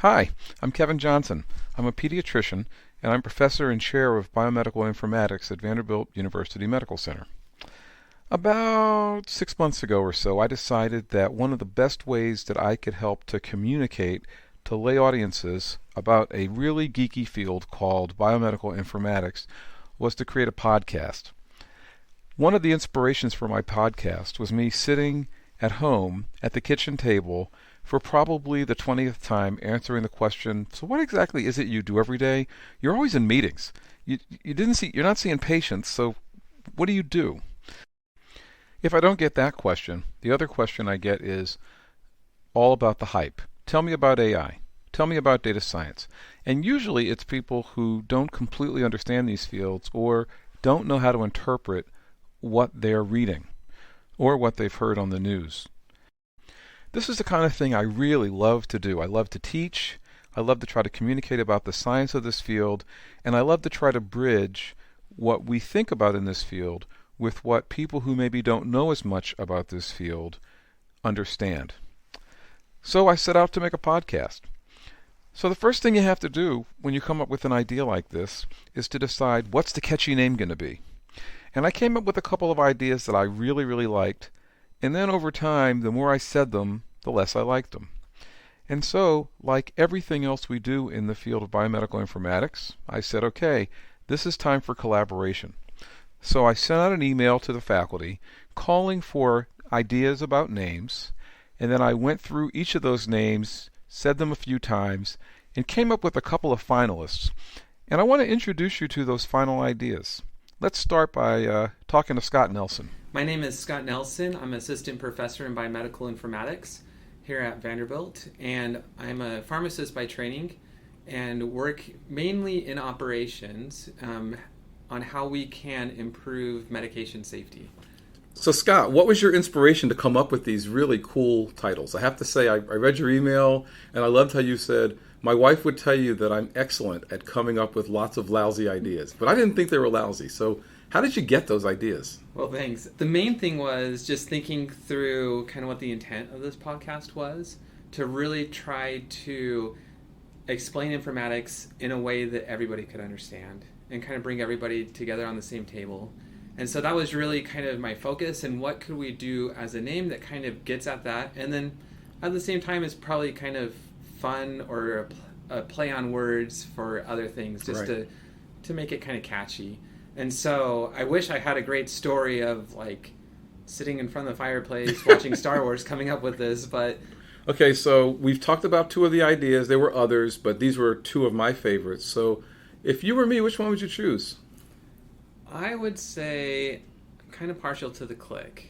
Hi, I'm Kevin Johnson. I'm a pediatrician, and I'm professor and chair of biomedical informatics at Vanderbilt University Medical Center. About 6 months ago or so, I decided that one of the best ways that I could help to communicate to lay audiences about a really geeky field called biomedical informatics was to create a podcast. One of the inspirations for my podcast was me sitting at home at the kitchen table for probably the 20th time answering the question, so what exactly is it you do every day? You're always in meetings. You're not seeing patients, so what do you do? If I don't get that question, the other question I get is all about the hype. Tell me about AI. Tell me about data science. And usually it's people who don't completely understand these fields or don't know how to interpret what they're reading or what they've heard on the news. This is the kind of thing I really love to do. I love to teach, I love to try to communicate about the science of this field, and I love to try to bridge what we think about in this field with what people who maybe don't know as much about this field understand. So I set out to make a podcast. So the first thing you have to do when you come up with an idea like this is to decide what's the catchy name going to be. And I came up with a couple of ideas that I really, really liked. And then over time, the more I said them, the less I liked them. And so, like everything else we do in the field of biomedical informatics, I said, okay, this is time for collaboration. So I sent out an email to the faculty calling for ideas about names, and then I went through each of those names, said them a few times, and came up with a couple of finalists. And I want to introduce you to those final ideas. Let's start by talking to Scott Nelson. My name is Scott Nelson. I'm an assistant professor in biomedical informatics here at Vanderbilt, and I'm a pharmacist by training and work mainly in operations on how we can improve medication safety. So Scott, what was your inspiration to come up with these really cool titles? I have to say, I read your email, and I loved how you said, my wife would tell you that I'm excellent at coming up with lots of lousy ideas, but I didn't think they were lousy. So how did you get those ideas? Well, thanks. The main thing was just thinking through kind of what the intent of this podcast was, to really try to explain informatics in a way that everybody could understand and kind of bring everybody together on the same table. And so that was really kind of my focus, and what could we do as a name that kind of gets at that, and then at the same time is probably kind of fun or a play on words for other things, just right. to make it kind of catchy. And so I wish I had a great story of like sitting in front of the fireplace watching Star Wars coming up with this, but... Okay, so we've talked about two of the ideas. There were others, but these were two of my favorites. So if you were me, which one would you choose? I would say I'm kind of partial to the click.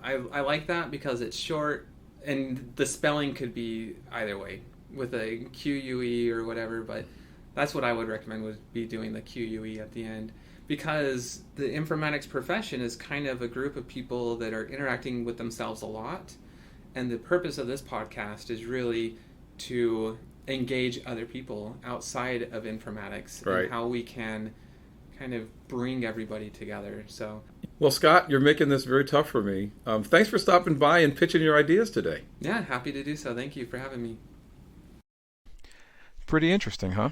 I like that because it's short, and the spelling could be either way, with a QUE or whatever, but that's what I would recommend, would be doing the QUE at the end. Because the informatics profession is kind of a group of people that are interacting with themselves a lot. And the purpose of this podcast is really to engage other people outside of informatics, right, and how we can kind of bring everybody together. So, well, Scott, you're making this very tough for me. Thanks for stopping by and pitching your ideas today. Yeah, happy to do so. Thank you for having me. Pretty interesting, huh?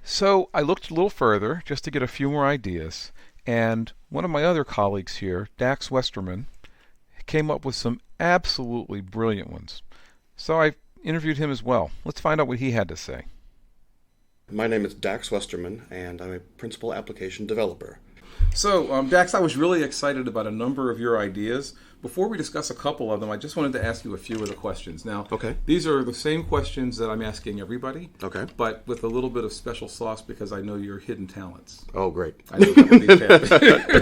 So I looked a little further just to get a few more ideas, and one of my other colleagues here, Dax Westerman, came up with some absolutely brilliant ones. So I interviewed him as well. Let's find out what he had to say. My name is Dax Westerman, and I'm a principal application developer. So, Dax, I was really excited about a number of your ideas. Before we discuss a couple of them, I just wanted to ask you a few of the questions. Now, Okay. These are the same questions that I'm asking everybody, Okay. but with a little bit of special sauce because I know your hidden talents. Oh, great. I know some of these talents.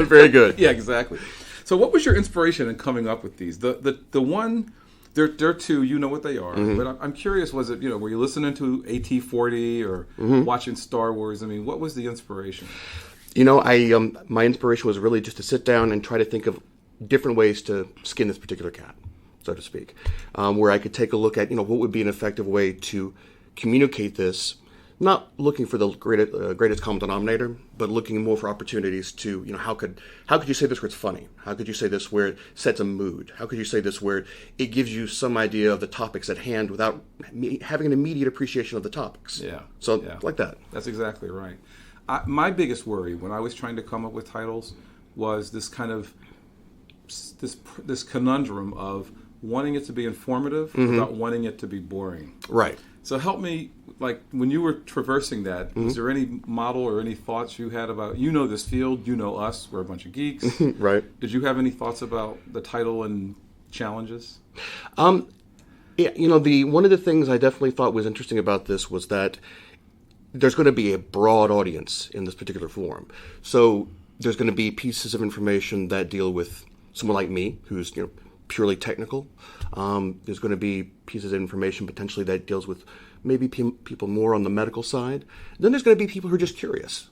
Very good. Yeah, exactly. So what was your inspiration in coming up with these? The one, there are two, you know what they are, but I'm curious, was it, were you listening to AT-40 or watching Star Wars? I mean, what was the inspiration? My inspiration was really just to sit down and try to think of different ways to skin this particular cat, so to speak, where I could take a look at, what would be an effective way to communicate this not looking for the greatest common denominator, but looking more for opportunities to, how could you say this where it's funny? How could you say this where it sets a mood? How could you say this where it gives you some idea of the topics at hand without having an immediate appreciation of the topics? Yeah. So yeah. like that. That's exactly right. My biggest worry when I was trying to come up with titles was this kind of this conundrum of wanting it to be informative without wanting it to be boring. Right. So help me, like when you were traversing that, was there any model or any thoughts you had about, this field, us, we're a bunch of geeks. Right. Did you have any thoughts about the title and challenges? Yeah, one of the things I definitely thought was interesting about this was that there's going to be a broad audience in this particular forum. So there's going to be pieces of information that deal with someone like me, who's purely technical. There's going to be pieces of information potentially that deals with maybe people more on the medical side. Then there's going to be people who are just curious.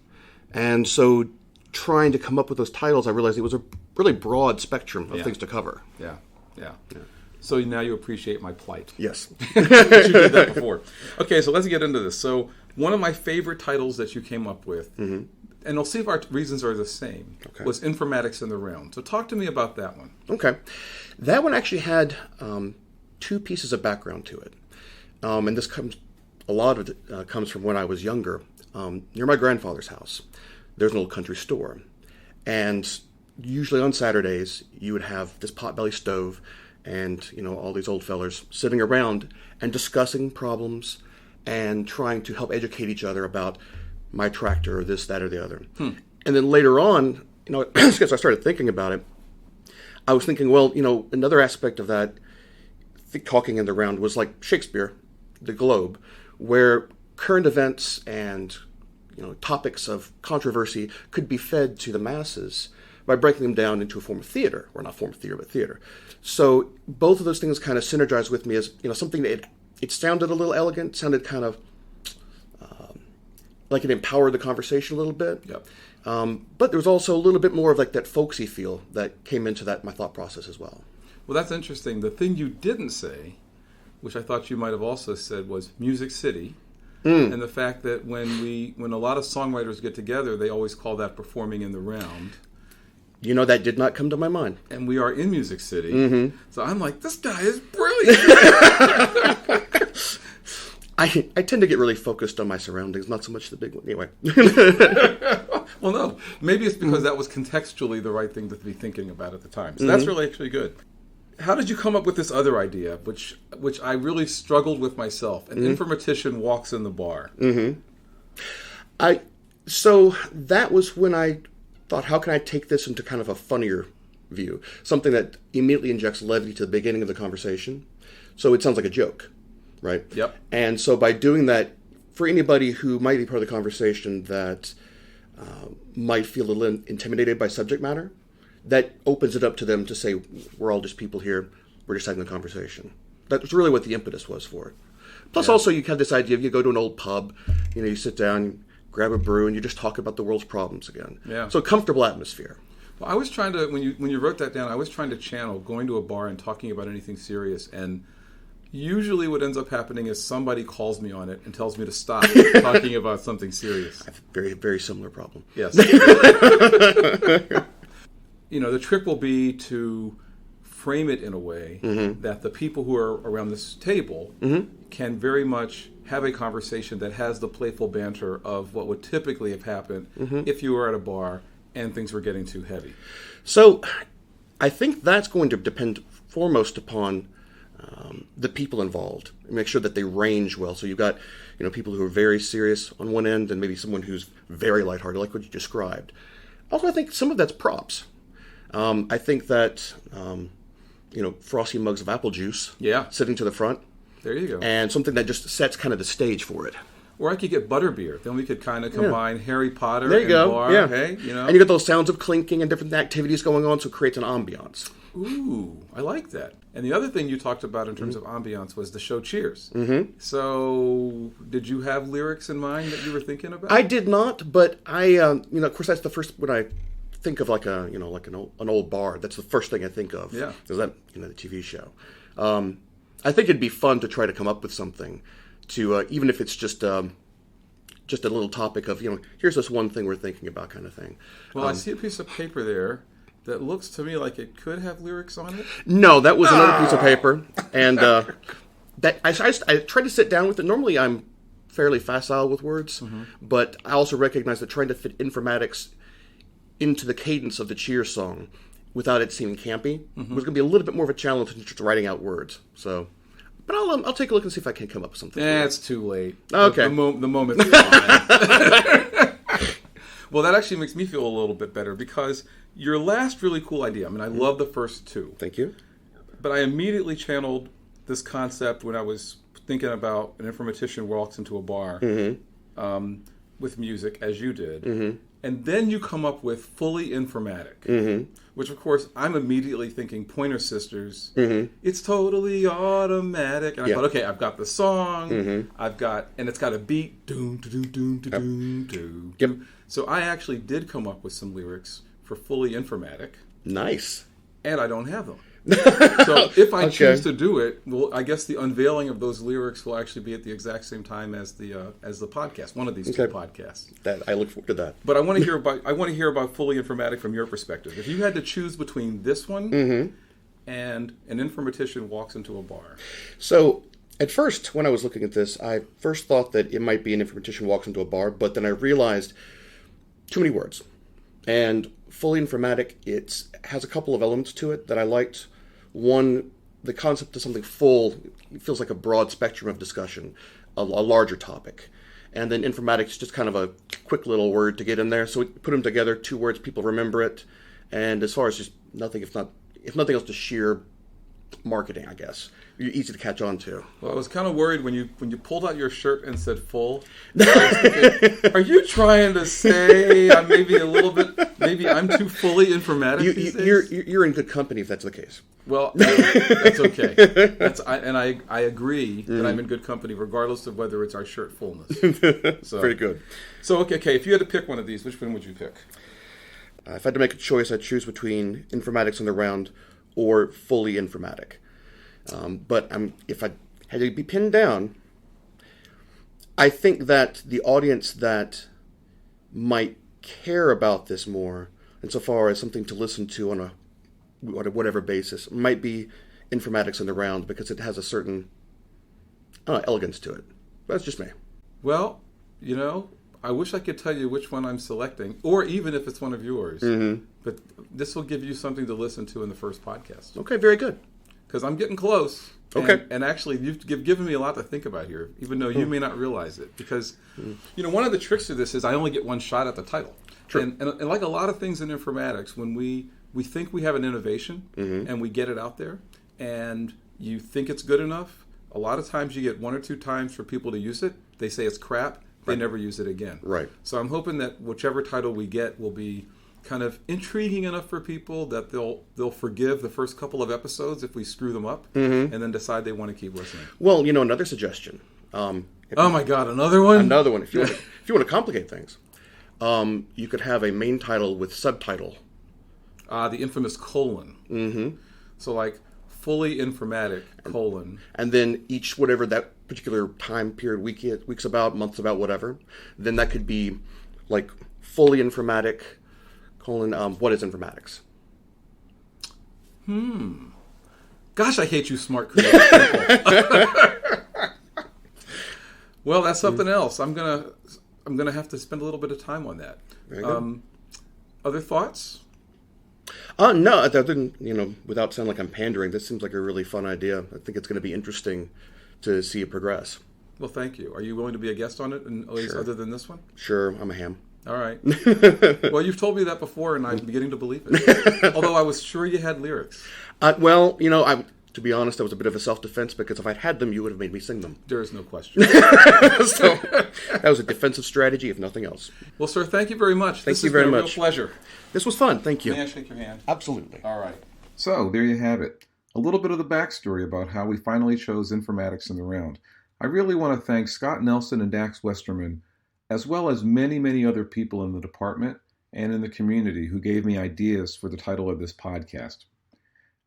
And so trying to come up with those titles, I realized it was a really broad spectrum of things to cover. Yeah. So now you appreciate my plight. Yes. You did that before. Okay, so let's get into this. So one of my favorite titles that you came up with, and we'll see if our reasons are the same, was Informatics in the Realm. So talk to me about that one. Okay. That one actually had two pieces of background to it. And this a lot of it comes from when I was younger. Near my grandfather's house, there's an old country store. And usually on Saturdays, you would have this potbelly stove and, all these old fellers sitting around and discussing problems and trying to help educate each other about my tractor or this, that, or the other. And then later on, as I started thinking about it, I was thinking, well, another aspect of that talking in the round was like Shakespeare, the Globe, where current events and topics of controversy could be fed to the masses by breaking them down into a form of theater, or not form of theater, but theater. So both of those things kind of synergized with me as something that it sounded a little elegant, sounded kind of like it empowered the conversation a little bit. Yep. But there was also a little bit more of like that folksy feel that came into my thought process as well. Well, that's interesting. The thing you didn't say, which I thought you might have also said, was Music City, and the fact that when a lot of songwriters get together, they always call that performing in the round. That did not come to my mind. And we are in Music City, so I'm like, this guy is brilliant. I tend to get really focused on my surroundings, not so much the big one. Anyway. Well, no. Maybe it's because that was contextually the right thing to be thinking about at the time. So that's really actually good. How did you come up with this other idea, which I really struggled with myself? An informatician walks in the bar. So that was when I thought, how can I take this into kind of a funnier view? Something that immediately injects levity to the beginning of the conversation. So it sounds like a joke, right? Yep. And so by doing that, for anybody who might be part of the conversation that might feel a little intimidated by subject matter, that opens it up to them to say, we're all just people here, we're just having a conversation. That's really what the impetus was for it. Plus also you have this idea of you go to an old pub, you sit down, grab a brew, and you just talk about the world's problems again. Yeah. So a comfortable atmosphere. Well, I was trying to, when you wrote that down, I was trying to channel going to a bar and talking about anything serious, and usually what ends up happening is somebody calls me on it and tells me to stop talking about something serious. I have a very, very similar problem. Yes. The trick will be to frame it in a way that the people who are around this table can very much have a conversation that has the playful banter of what would typically have happened if you were at a bar and things were getting too heavy. So I think that's going to depend foremost upon the people involved. Make sure that they range well. So you've got people who are very serious on one end and maybe someone who's very lighthearted, like what you described. Also, I think some of that's props. I think that, frosty mugs of apple juice sitting to the front. There you go. And something that just sets kind of the stage for it. Or I could get butterbeer. Then we could kind of combine Harry Potter there you and go. bar. Yeah. Hey, And you get those sounds of clinking and different activities going on, so it creates an ambiance. Ooh, I like that. And the other thing you talked about in terms of ambiance was the show Cheers. So did you have lyrics in mind that you were thinking about? I did not, but I, of course, that's the first when I think of like an old bar. That's the first thing I think of. Yeah. Is that the TV show? I think it'd be fun to try to come up with something to even if it's just just a little topic of, here's this one thing we're thinking about kind of thing. Well, I see a piece of paper there that looks to me like it could have lyrics on it. No, that was another piece of paper. And that I tried to sit down with it. Normally I'm fairly facile with words, but I also recognize that trying to fit informatics into the cadence of the Cheers song without it seeming campy was going to be a little bit more of a challenge than just writing out words. So, but I'll take a look and see if I can come up with something. It's too late. Okay. The moment's gone. Well, that actually makes me feel a little bit better because your last really cool idea, I mean, I love the first two. Thank you. But I immediately channeled this concept when I was thinking about an informatician walks into a bar with music, as you did. And then you come up with fully informatic, which, of course, I'm immediately thinking Pointer Sisters. It's totally automatic. And I thought, okay, I've got the song. And it's got a beat. Doom, doom, doom, doom, doom, doom. So I actually did come up with some lyrics for fully informatic. Nice. And I don't have them. So if I choose to do it, well, I guess the unveiling of those lyrics will actually be at the exact same time as the podcast, one of these two podcasts. I look forward to that. But I want to hear about fully informatic from your perspective. If you had to choose between this one and an informatician walks into a bar. So at first, when I was looking at this, I first thought that it might be an informatician walks into a bar, but then I realized too many words. And fully informatic, it has a couple of elements to it that I liked. One, the concept of something full feels like a broad spectrum of discussion, a larger topic. And then informatics, just kind of a quick little word to get in there. So we put them together, two words, people remember it. And as far as just nothing, if nothing else, just sheer marketing, I guess. You're easy to catch on to. Well, I was kind of worried when you pulled out your shirt and said full. Thinking, are you trying to say maybe I'm too fully informatic these days? You're in good company if that's the case. Well, that's okay. I agree that I'm in good company regardless of whether it's our shirt fullness. So, pretty good. So, okay, if you had to pick one of these, which one would you pick? If I had to make a choice, I'd choose between informatics on the round or fully informatic. But if I had to be pinned down, I think that the audience that might care about this more, insofar as something to listen to on a whatever basis, might be informatics on the round because it has a certain elegance to it. That's just me. Well, I wish I could tell you which one I'm selecting, or even if it's one of yours. But this will give you something to listen to in the first podcast. Okay, very good. Because I'm getting close. Okay. And actually, you've given me a lot to think about here, even though you may not realize it. Because, one of the tricks to this is I only get one shot at the title. True. And like a lot of things in informatics, when we think we have an innovation and we get it out there and you think it's good enough, a lot of times you get one or two times for people to use it. They say it's crap. They never use it again. Right. So I'm hoping that whichever title we get will be kind of intriguing enough for people that they'll forgive the first couple of episodes if we screw them up, and then decide they want to keep listening. Well, another suggestion. Oh my God, another one! Another one. If you want to complicate things, you could have a main title with subtitle. The infamous colon. Mm-hmm. So like fully informatic colon, and then each whatever that particular time period weeks about, months about, whatever. Then that could be like fully informatic. Colon, what is informatics? Gosh, I hate you smart creative people. Well, that's something else. I'm gonna have to spend a little bit of time on that. Very good. Other thoughts? No, other than, without sounding like I'm pandering, this seems like a really fun idea. I think it's going to be interesting to see it progress. Well, thank you. Are you willing to be a guest on it, and Sure. other than this one? Sure, I'm a ham. All right. Well, you've told me that before, and I'm beginning to believe it. Although I was sure you had lyrics. To be honest, that was a bit of a self-defense because if I'd had them, you would have made me sing them. There is no question. So that was a defensive strategy, if nothing else. Well, sir, thank you very much. Thank you very much. This has been a real pleasure. This was fun. Thank you. May I shake your hand? Absolutely. All right. So, there you have it. A little bit of the backstory about how we finally chose informatics in the round. I really want to thank Scott Nelson and Dax Westerman, as well as many, many other people in the department and in the community who gave me ideas for the title of this podcast.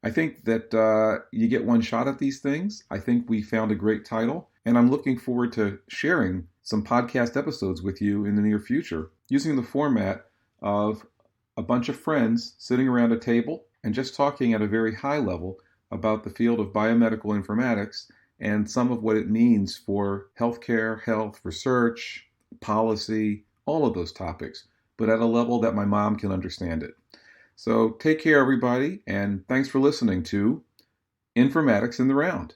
I think that you get one shot at these things. I think we found a great title, and I'm looking forward to sharing some podcast episodes with you in the near future using the format of a bunch of friends sitting around a table and just talking at a very high level about the field of biomedical informatics and some of what it means for healthcare, health, research, policy, all of those topics, but at a level that my mom can understand it. So take care, everybody, and thanks for listening to Informatics in the Round.